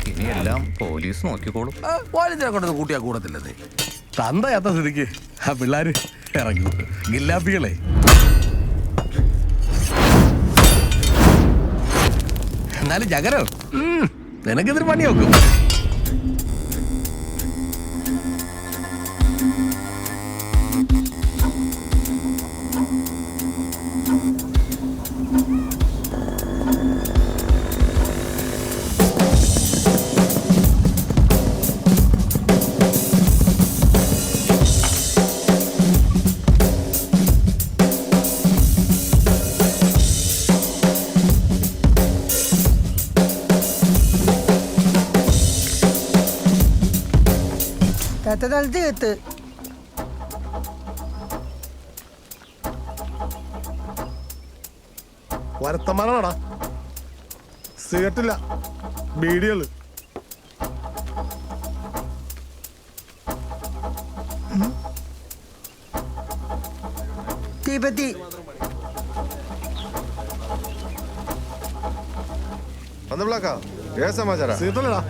ഇനിയെല്ലാം police നോക്കിക്കോളും. പോലീസിനെ കൊണ്ടൊന്നും കൂട്ടിയാ കൂടത്തില്ലെന്നേ. തന്തയാത്ത സ്ഥിതിക്ക് ആ പിള്ളേര് ഇറങ്ങി ഗില്ലാപ്പികളെ. എന്നാലും ജഗരോ നിനക്കിതൊരു പണി നോക്കും. വരത്തമാനാടാ, സിഗരറ്റില്ല, ബീഡികള്. തീപത്തി സീതല്ലടാ,